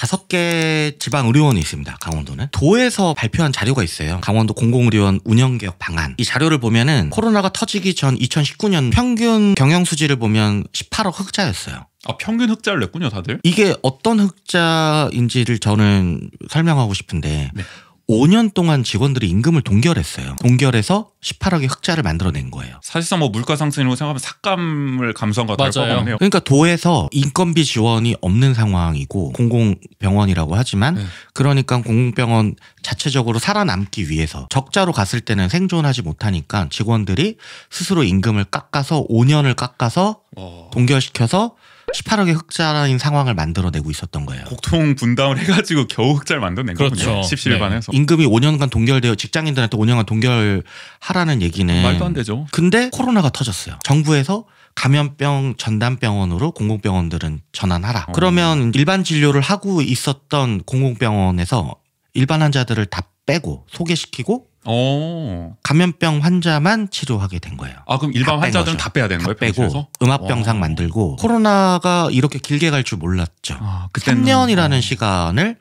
5개 지방 의료원이 있습니다. 강원도는. 도에서 발표한 자료가 있어요. 강원도 공공의료원 운영개혁 방안. 이 자료를 보면은 코로나가 터지기 전 2019년 평균 경영 수지를 보면 18억 흑자였어요. 아, 평균 흑자를 냈군요, 다들. 이게 어떤 흑자인지를 저는 설명하고 싶은데 네. 5년 동안 직원들이 임금을 동결했어요. 동결해서 18억의 흑자를 만들어낸 거예요. 사실상 뭐 물가 상승 이런 거 생각하면 삭감을 감수한 것 같아요. 그러니까 도에서 인건비 지원이 없는 상황이고 공공병원이라고 하지만 네. 그러니까 공공병원 자체적으로 살아남기 위해서 적자로 갔을 때는 생존하지 못하니까 직원들이 스스로 임금을 깎아서 5년을 깎아서 동결시켜서 18억의 흑자인 상황을 만들어내고 있었던 거예요. 고통 분담을 해가지고 겨우 흑자를 만들어낸 거군요. 십시일반해서. 네. 임금이 5년간 동결되어 직장인들한테 5년간 동결하라는 얘기는 말도 안 되죠. 근데 코로나가 터졌어요. 정부에서 감염병 전담병원으로 공공병원들은 전환하라. 그러면 일반 진료를 하고 있었던 공공병원에서 일반 환자들을 다 빼고 소개시키고 감염병 환자만 치료하게 된 거예요. 아, 그럼 일반 환자들은 다 빼야 되는 거예요? 빼고 음압병상 만들고. 코로나가 이렇게 길게 갈 줄 몰랐죠. 그때는 3년이라는 시간을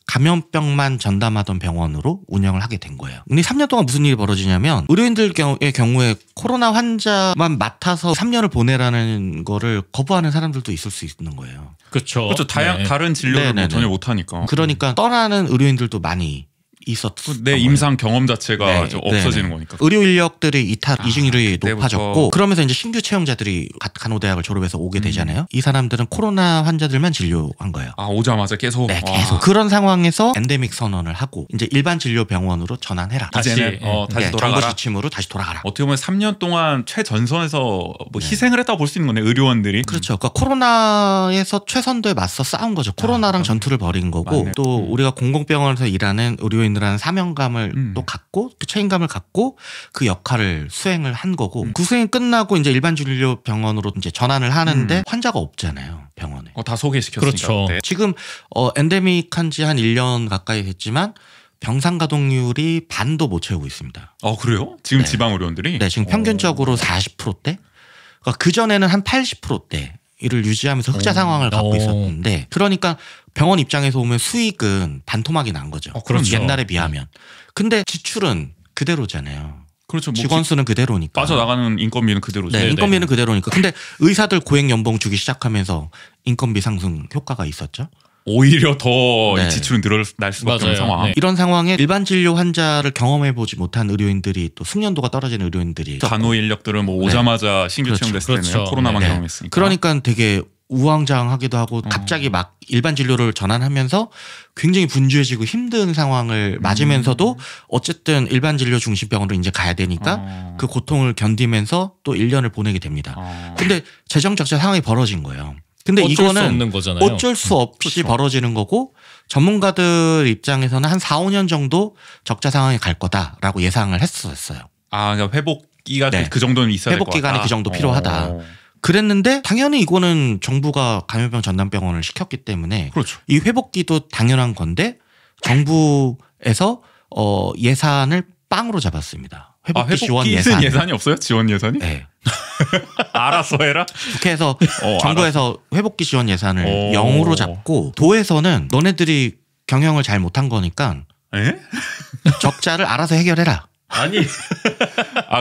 감염병만 전담하던 병원으로 운영을 하게 된 거예요. 근데 3년 동안 무슨 일이 벌어지냐면 의료인들의 경우에 코로나 환자만 맡아서 3년을 보내라는 거를 거부하는 사람들도 있을 수 있는 거예요. 그렇죠. 다른 진료를 뭐 전혀 못하니까. 그러니까 떠나는 의료인들도 많이 있었던 내 임상 경험 자체가 좀 없어지는 거니까. 의료 인력들의 이중률이 높아졌고 그러면서 이제 신규 채용자들이 간호대학을 졸업해서 오게 되잖아요. 이 사람들은 코로나 환자들만 진료한 거예요. 아, 오자마자 계속? 네, 계속. 그런 상황에서 엔데믹 선언을 하고 이제 일반 진료 병원으로 전환해라. 이제는 다시 돌아가라. 정부 지침으로 다시 돌아가라. 어떻게 보면 3년 동안 최전선에서 뭐 희생을 했다고 볼 수 있는 거네, 의료원들이. 그렇죠. 그러니까 코로나에서 최선도에 맞서 싸운 거죠. 코로나랑 전투를 벌인 거고 또 우리가 공공병원에서 일하는 의료인 들한 사명감을 또 갖고 그 책임감을 갖고 그 역할을 수행을 한 거고 그 수행 끝나고 이제 일반 진료 병원으로 이제 전환을 하는데 환자가 없잖아요, 병원에. 다 소개시켰으니까. 그렇죠. 지금 엔데믹 한 지 한 1년 가까이 됐지만 병상 가동률이 반도 못 채우고 있습니다. 그래요? 지금 지방 의료원들이? 네, 지금 평균적으로 40%대? 그러니까 그전에는 한 80%대 이를 유지하면서 흑자 상황을 갖고 있었는데 그러니까 병원 입장에서 보면 수익은 반토막이 난 거죠. 그렇죠. 옛날에 비하면. 근데 지출은 그대로잖아요. 그렇죠. 직원 수는 그대로니까. 빠져나가는 인건비는 그대로죠. 네, 인건비는 그대로니까. 근데 의사들 고액 연봉 주기 시작하면서 인건비 상승 효과가 있었죠. 오히려 더 지출은 늘어날 수밖에 없는 상황. 네. 이런 상황에 일반 진료 환자를 경험해보지 못한 의료인들이 또 숙련도가 떨어지는 의료인들이 간호 인력들은 뭐 오자마자 신규 채용됐을 때는 코로나만 경험했으니까. 그러니까 되게 우왕좌왕하기도 하고 갑자기 막 일반 진료를 전환하면서 굉장히 분주해지고 힘든 상황을 맞으면서도 어쨌든 일반 진료 중심 병원으로 이제 가야 되니까 그 고통을 견디면서 또 1년을 보내게 됩니다. 근데 재정 적자 상황이 벌어진 거예요. 근데 이거는 어쩔 수 없이 벌어지는 거고 전문가들 입장에서는 한 4, 5년 정도 적자 상황에 갈 거다라고 예상을 했었어요. 그러니까 회복기가 그 정도는 있어야 될 것 같다. 회복 기간이 그 정도 필요하다. 그랬는데 당연히 이거는 정부가 감염병 전담병원을 시켰기 때문에 이 회복기도 당연한 건데 정부에서 예산을 빵으로 잡았습니다. 회복기 지원 예산. 예산이 없어요? 지원 예산이? 네. 알아서 해라. 국회에서 정부에서 회복기 지원 예산을 0으로 잡고 도에서는 너네들이 경영을 잘 못한 거니까 적자를 알아서 해결해라. 아니.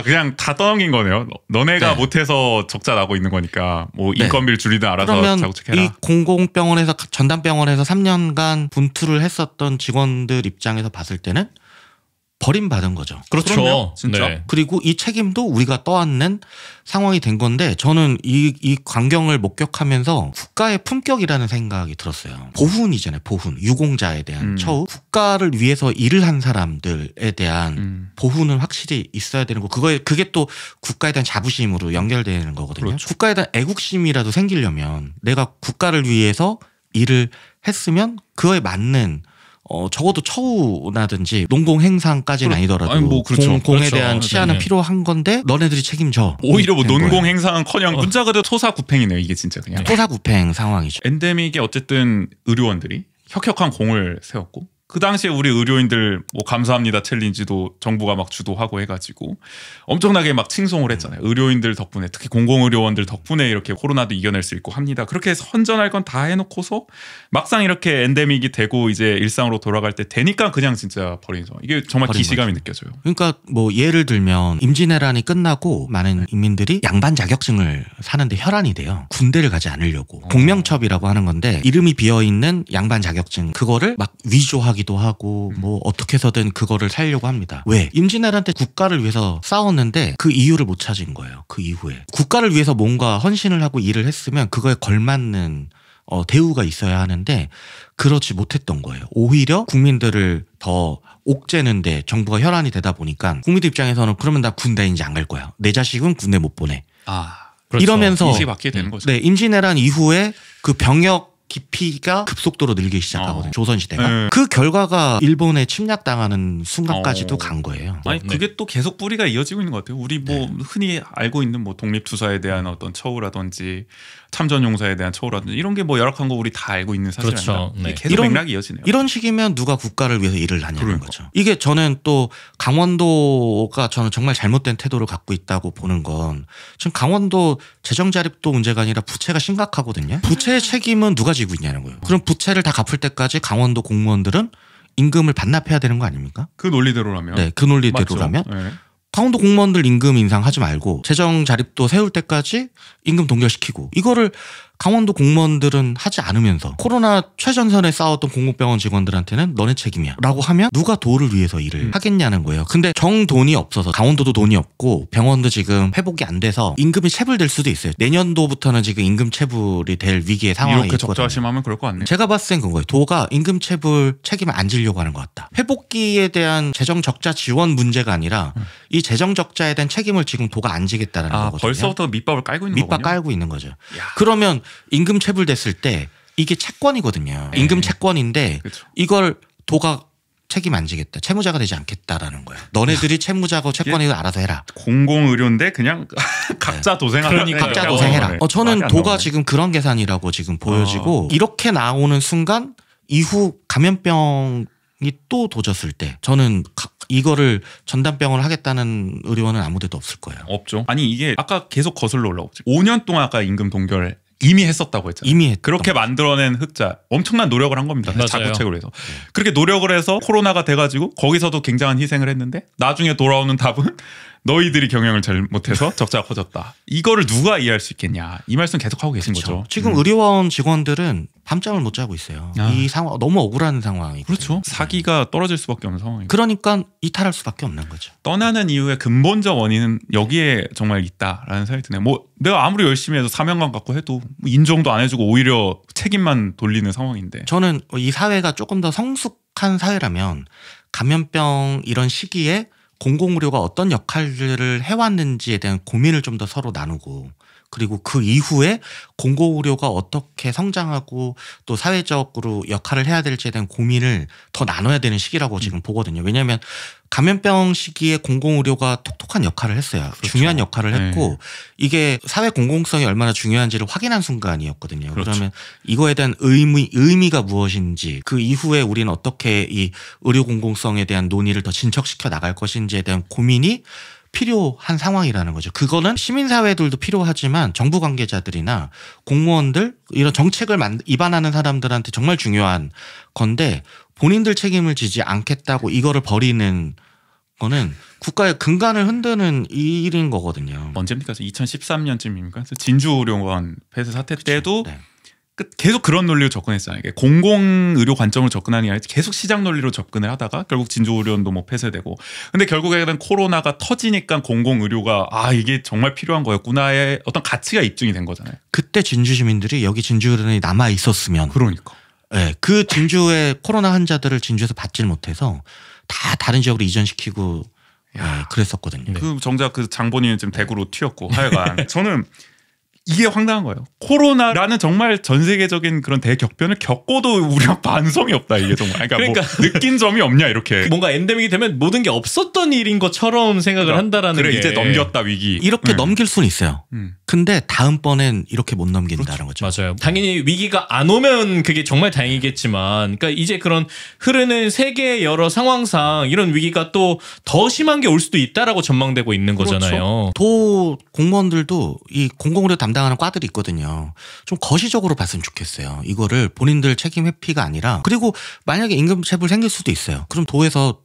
그냥 다 떠넘긴 거네요. 너네가 못해서 적자 나고 있는 거니까 뭐 인건비를 줄이든 알아서 자구책해라. 이 공공병원에서 전담병원에서 3년간 분투를 했었던 직원들 입장에서 봤을 때는 버림받은 거죠. 그렇죠. 진짜. 네. 그리고 이 책임도 우리가 떠안는 상황이 된 건데 저는 이 광경을 목격하면서 국가의 품격이라는 생각이 들었어요. 보훈이잖아요. 보훈. 유공자에 대한 처우. 국가를 위해서 일을 한 사람들에 대한 보훈은 확실히 있어야 되는 거. 그게 또 국가에 대한 자부심으로 연결되는 거거든요. 그렇죠. 국가에 대한 애국심이라도 생기려면 내가 국가를 위해서 일을 했으면 그거에 맞는 적어도 처우나든지 농공행상까지는 아니더라도 공에 대한 치안은 필요한 건데 너네들이 책임져. 오히려 뭐 논공행상은커녕 문자 그대로 토사구팽이네요. 이게 진짜 그냥 토사구팽 상황이죠. 엔데믹에 어쨌든 의료원들이 혁혁한 공을 세웠고 그 당시에 우리 의료인들 뭐 감사합니다 챌린지도 정부가 막 주도하고 해가지고 엄청나게 막 칭송을 했잖아요. 의료인들 덕분에 특히 공공의료원들 덕분에 이렇게 코로나도 이겨낼 수 있고 합니다. 그렇게 선전할 건 다 해놓고서 막상 이렇게 엔데믹이 되고 이제 일상으로 돌아갈 때 되니까 그냥 진짜 버리는 상황. 이게 정말 기시감이 느껴져요. 그러니까 뭐 예를 들면 임진왜란이 끝나고 많은 인민들이 양반 자격증을 사는데 혈안이 돼요. 군대를 가지 않으려고. 공명첩이라고 하는 건데 이름이 비어있는 양반 자격증 그거를 막 위조하기도 하고 뭐 어떻게 해서든 그거를 살려고 합니다. 왜? 임진왜란 때 국가를 위해서 싸웠는데 그 이유를 못 찾은 거예요. 그 이후에. 국가를 위해서 뭔가 헌신을 하고 일을 했으면 그거에 걸맞는 대우가 있어야 하는데 그렇지 못했던 거예요. 오히려 국민들을 더 옥죄는데 정부가 혈안이 되다 보니까 국민들 입장에서는 그러면 나 군대 이제 안 갈 거야. 내 자식은 군대 못 보내. 그렇죠. 이러면서 인식이 바뀌게 되는 거죠. 네, 임진왜란 이후에 그 병역 기피가 급속도로 늘기 시작하거든요. 조선시대가. 네. 그 결과가 일본에 침략당하는 순간까지도 간 거예요. 아니 그게 또 계속 뿌리가 이어지고 있는 것 같아요. 우리 뭐 흔히 알고 있는 뭐 독립투사에 대한 어떤 처우라든지 참전용사에 대한 처우라든지 이런 게 뭐 열악한 거 우리 다 알고 있는 사실 그렇죠. 아닌가. 계속 이런, 맥락이 이어지네요. 이런 식이면 누가 국가를 위해서 일을 하냐는 그러니까. 거죠. 이게 저는 또 강원도가 저는 정말 잘못된 태도를 갖고 있다고 보는 건 지금 강원도 재정자립도 문제가 아니라 부채가 심각하거든요. 부채의 책임은 누가 지고 있냐는 거예요. 그럼 부채를 다 갚을 때까지 강원도 공무원들은 임금을 반납해야 되는 거 아닙니까? 그 논리대로라면. 네, 그 논리대로라면 네. 강원도 공무원들 임금 인상하지 말고 재정 자립도 세울 때까지 임금 동결시키고 이거를 강원도 공무원들은 하지 않으면서 코로나 최전선에 싸웠던 공공병원 직원들한테는 너네 책임이야 라고 하면 누가 도를 위해서 일을 하겠냐는 거예요. 근데 정 돈이 없어서 강원도도 돈이 없고 병원도 지금 회복이 안 돼서 임금이 체불될 수도 있어요. 내년도부터는 지금 임금 체불이 될 위기의 상황이 이렇게 있거든요. 적자심하면 그럴 것 같네요. 제가 봤을 땐 그거예요. 도가 임금 체불 책임을 안 지려고 하는 것 같다. 회복기에 대한 재정 적자 지원 문제가 아니라 이 재정 적자에 대한 책임을 지금 도가 안 지겠다는 거거든요. 벌써부터 밑밥을 깔고 있는 거군요. 밑밥 깔고 있는 거죠. 그러면 임금 체불됐을 때 이게 채권이거든요. 임금 채권인데 그렇죠. 이걸 도가 책임 안 지겠다. 채무자가 되지 않겠다라는 거예요. 너네들이 채무자고 채권이고 알아서 해라. 공공의료인데 그냥 각자 도생하는 그러니까요. 각자 도생해라. 저는 말이 안 도가 나오네. 지금 그런 계산이라고 지금 보여지고 이렇게 나오는 순간 이후 감염병이 또 도졌을 때 저는 이거를 전담병을 하겠다는 의료원은 아무데도 없을 거예요. 없죠. 아니 이게 아까 계속 거슬러 올라오죠. 5년 동안 아까 임금 동결 이미 했었다고 했잖아요. 이미 했던 그렇게 만들어낸 흑자 엄청난 노력을 한 겁니다. 맞아요. 자구책으로 해서. 그렇게 노력을 해서 코로나가 돼가지고 거기서도 굉장한 희생을 했는데 나중에 돌아오는 답은 너희들이 경영을 잘못해서 적자가 커졌다. 이거를 누가 이해할 수 있겠냐. 이 말씀 계속 하고 계신 거죠. 지금 의료원 직원들은 밤잠을 못 자고 있어요. 이 상황 너무 억울한 상황이고. 그렇죠. 사기가 떨어질 수밖에 없는 상황이고. 그러니까 이탈할 수밖에 없는 거죠. 떠나는 이유의 근본적 원인은 여기에 정말 있다라는 생각이 드네요. 뭐 내가 아무리 열심히 해서 사명감 갖고 해도 인정도 안 해주고 오히려 책임만 돌리는 상황인데. 저는 이 사회가 조금 더 성숙한 사회라면 감염병 이런 시기에 공공의료가 어떤 역할을 해왔는지에 대한 고민을 좀 더 서로 나누고 그리고 그 이후에 공공의료가 어떻게 성장하고 또 사회적으로 역할을 해야 될지에 대한 고민을 더 나눠야 되는 시기라고 지금 보거든요. 왜냐하면 감염병 시기에 공공의료가 톡톡한 역할을 했어요. 그렇죠. 중요한 역할을 했고 네. 이게 사회 공공성이 얼마나 중요한지를 확인한 순간이었거든요. 그렇죠. 그러면 이거에 대한 의미가 무엇인지 그 이후에 우리는 어떻게 이 의료 공공성에 대한 논의를 더 진척시켜 나갈 것인지에 대한 고민이 필요한 상황이라는 거죠. 그거는 시민사회들도 필요하지만 정부 관계자들이나 공무원들 이런 정책을 입안하는 사람들한테 정말 중요한 건데 본인들 책임을 지지 않겠다고 이거를 버리는 거는 국가의 근간을 흔드는 일인 거거든요. 언제입니까? 2013년쯤입니까? 진주의료원 폐쇄 사태 때도 네. 계속 그런 논리로 접근했잖아요. 이게 공공의료 관점으로 접근하는 게 아니라 계속 시장 논리로 접근을 하다가 결국 진주의료원도 뭐 폐쇄되고 근데 결국에는 코로나가 터지니까 공공의료가 이게 정말 필요한 거였구나의 어떤 가치가 입증이 된 거잖아요. 그때 진주 시민들이 여기 진주의료원이 남아 있었으면 그러니까. 네, 그 진주의 코로나 환자들을 진주에서 받질 못해서 다 다른 지역으로 이전시키고 그랬었거든요. 그 정작 그 장본인은 지금 대구로 튀었고 하여간 저는 이게 황당한 거예요. 코로나라는 정말 전 세계적인 그런 대격변을 겪고도 우리가 반성이 없다 이게 정말. 그러니까 뭐 느낀 점이 없냐 이렇게. 뭔가 엔데믹이 되면 모든 게 없었던 일인 것처럼 생각을 한다라는 그래 게. 이제 넘겼다 위기. 이렇게 넘길 수는 있어요. 근데 다음번엔 이렇게 못 넘긴다는 거죠. 맞아요. 당연히 위기가 안 오면 그게 정말 다행이겠지만, 그러니까 이제 그런 흐르는 세계의 여러 상황상 이런 위기가 또 더 심한 게 올 수도 있다라고 전망되고 있는 거잖아요. 도 공무원들도 이 공공의료 담당하는 과들이 있거든요. 좀 거시적으로 봤으면 좋겠어요. 이거를 본인들 책임 회피가 아니라. 그리고 만약에 임금체불 생길 수도 있어요. 그럼 도에서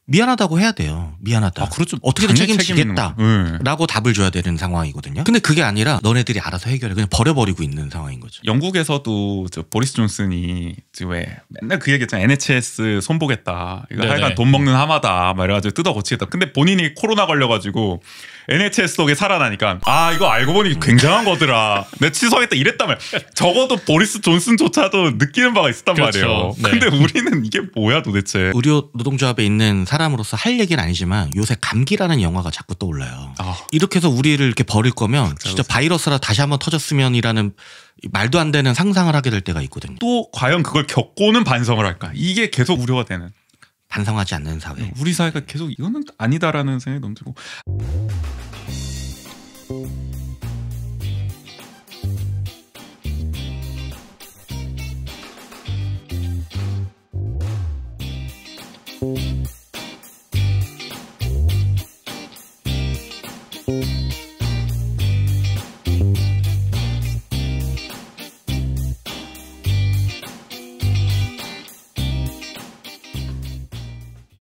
미안하다고 해야 돼요. 미안하다. 그렇죠. 어떻게든 책임지겠다. 라고 답을 줘야 되는 상황이거든요. 근데 그게 아니라 너네들이 알아서 해결해. 그냥 버려버리고 있는 상황인 거죠. 영국에서도 저 보리스 존슨이 왜 맨날 그 얘기했잖아요. NHS 손보겠다. 이거 네네. 하여간 돈 먹는 하마다. 막 이래가지고 뜯어 고치겠다. 근데 본인이 코로나 걸려가지고 NHS 덕에 살아나니까 이거 알고 보니 굉장한 거더라. 내 취소하겠다 이랬다면 적어도 보리스 존슨조차도 느끼는 바가 있었단 그렇죠. 말이에요. 네. 근데 우리는 이게 뭐야 도대체. 의료 노동조합에 있는 사람으로서 할 얘기는 아니지만 요새 감기라는 영화가 자꾸 떠올라요. 이렇게 해서 우리를 이렇게 버릴 거면 진짜 바이러스라 다시 한번 터졌으면이라는 말도 안 되는 상상을 하게 될 때가 있거든요. 또 과연 그걸 겪고는 반성을 할까? 이게 계속 우려가 되는. 반성하지 않는 사회. 우리 사회가 계속 이거는 아니다라는 생각이 너무 들고.